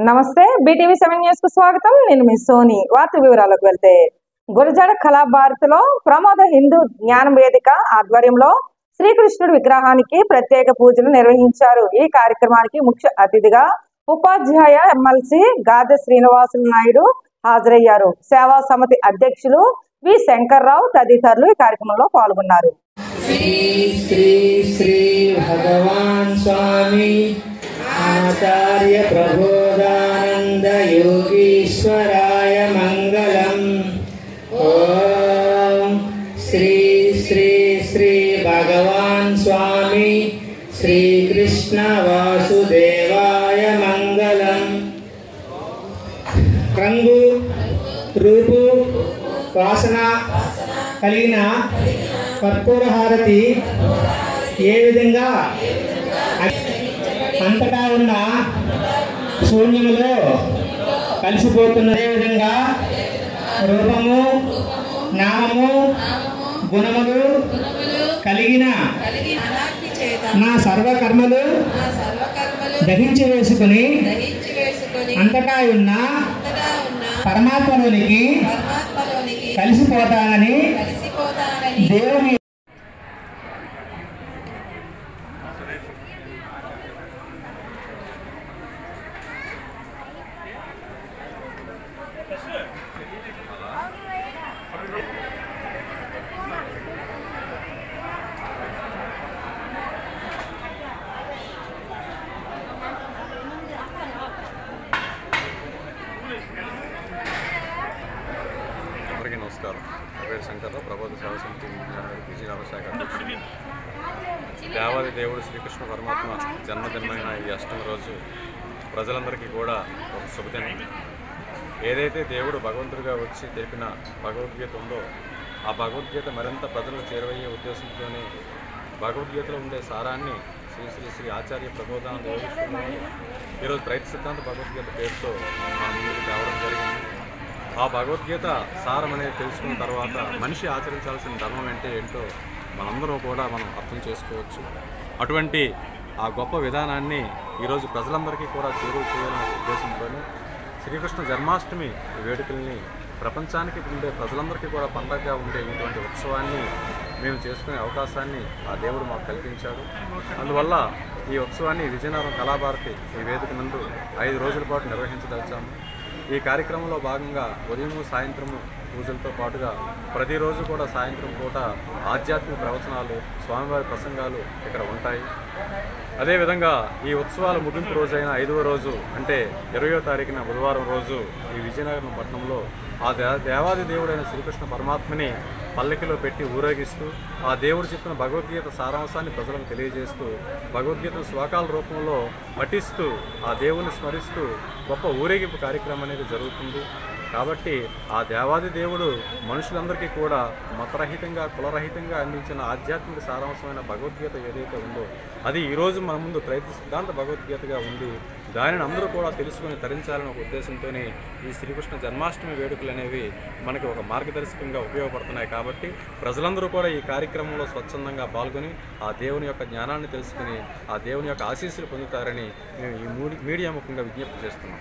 నమస్తే BTV 7 news కు స్వాగతం. నేను మీ సోని. వార్త వివరాలకు వెళ్తే గురజాడ కళాభారతిలో ప్రమోద హిందూ జ్ఞాన వేదిక ఆధ్వర్యంలో శ్రీకృష్ణుడి విగ్రహానికి ప్రత్యేక పూజలు నిర్వహించారు. ఈ కార్యక్రమానికి ముఖ్య అతిథిగా ఉపాధ్యాయ ఎమ్మెల్సీ గాదె శ్రీనివాసులు నాయుడు హాజరయ్యారు. సేవా సమితి అధ్యక్షులు వి శంకర్రావు తదితరులు ఈ కార్యక్రమంలో పాల్గొన్నారు. శ్రీ శ్రీ శ్రీ భగవాన్ స్వామి आचार्य प्रबोधानंद योगीश्वराय मंगलम। ओम श्री श्री श्री भगवान स्वामी श्री कृष्ण वासुदेवाय मंगलम। रंगु रूपु वासना కలిగిన కర్పూర హారతి ఏ విధంగా అంతటా ఉన్న శూన్యములో కలిసిపోతున్న విధంగా రూపము నామము గుణములు కలిగిన నా సర్వకర్మలు దహించి వేసుకుని అంతటా ఉన్న పరమాత్మలోనికి కలిసిపోతానని దేవుని అందరికీ నమస్కారం. నా పేరు శంకర్రావు, ప్రబోధ సేవా సమితి విజయనగర శాఖ అధ్యక్షుడు. దేవాది దేవుడు శ్రీకృష్ణ పరమాత్మ జన్మదినమైన ఈ అష్టమి రోజు ప్రజలందరికీ కూడా ఒక శుభదినం. ఏదైతే దేవుడు భగవంతుడిగా వచ్చి తెలిపిన భగవద్గీత ఉందో ఆ భగవద్గీత మరింత ప్రజలకు చేరువయ్యే ఉద్దేశంతోనే భగవద్గీతలో ఉండే సారాన్ని శ్రీ శ్రీ శ్రీ ఆచార్య ప్రబోధానంద యోగీశ్వరుని ఈరోజు రైతు సిద్ధాంత భగవద్గీత పేరుతో మన ముందుకు తేవడం జరిగింది. ఆ భగవద్గీత సారం అనేది తెలుసుకున్న తర్వాత మనిషి ఆచరించాల్సిన ధర్మం అంటే ఏంటో మనందరూ కూడా మనం అర్థం చేసుకోవచ్చు. అటువంటి ఆ గొప్ప విధానాన్ని ఈరోజు ప్రజలందరికీ కూడా చేరువ చేయాలనే ఉద్దేశంతోనే శ్రీకృష్ణ జన్మాష్టమి వేడుకల్ని ప్రపంచానికి ఉండే ప్రజలందరికీ కూడా పండగగా ఉండే ఇటువంటి ఉత్సవాన్ని మేము చేసుకునే అవకాశాన్ని ఆ దేవుడు మాకు కల్పించాడు. అందువల్ల ఈ ఉత్సవాన్ని విజయనగరం కళాభారతి ఈ వేదిక నందు 5 రోజుల పాటు నిర్వహించదలిచాము. ఈ కార్యక్రమంలో భాగంగా ఉదయం సాయంత్రము పూజలతో పాటుగా ప్రతిరోజు కూడా సాయంత్రం పూట ఆధ్యాత్మిక ప్రవచనాలు స్వామివారి ప్రసంగాలు ఇక్కడ ఉంటాయి. అదేవిధంగా ఈ ఉత్సవాల ముగింపు రోజైన 5వ రోజు అంటే 20వ తారీఖున బుధవారం రోజు ఈ విజయనగరం పట్టణంలో ఆ దేవాది దేవుడైన శ్రీకృష్ణ పరమాత్మని పల్లకిలో పెట్టి ఊరేగిస్తూ ఆ దేవుడు చెప్పిన భగవద్గీత సారాంశాన్ని ప్రజలకు తెలియజేస్తూ భగవద్గీత శ్లోకాల రూపంలో పఠిస్తూ ఆ దేవుని స్మరిస్తూ గొప్ప ఊరేగింపు కార్యక్రమం అనేది జరుగుతుంది. కాబట్టి ఆ దేవాది దేవుడు మనుషులందరికీ కూడా మతరహితంగా కులరహితంగా అందించిన ఆధ్యాత్మిక సారాంశమైన భగవద్గీత ఏదైతే ఉందో అది ఈరోజు మన ముందు రైతు సిద్ధాంత భగవద్గీతగా ఉంది. దానిని అందరూ కూడా తెలుసుకొని తరించాలని ఒక ఉద్దేశంతోనే ఈ శ్రీకృష్ణ జన్మాష్టమి వేడుకలు అనేవి మనకి ఒక మార్గదర్శకంగా ఉపయోగపడుతున్నాయి. కాబట్టి ప్రజలందరూ కూడా ఈ కార్యక్రమంలో స్వచ్ఛందంగా పాల్గొని ఆ దేవుని యొక్క జ్ఞానాన్ని తెలుసుకుని ఆ దేవుని యొక్క ఆశీస్సులు పొందుతారని మేము ఈ మీడియా ముఖంగా విజ్ఞప్తి చేస్తున్నాం.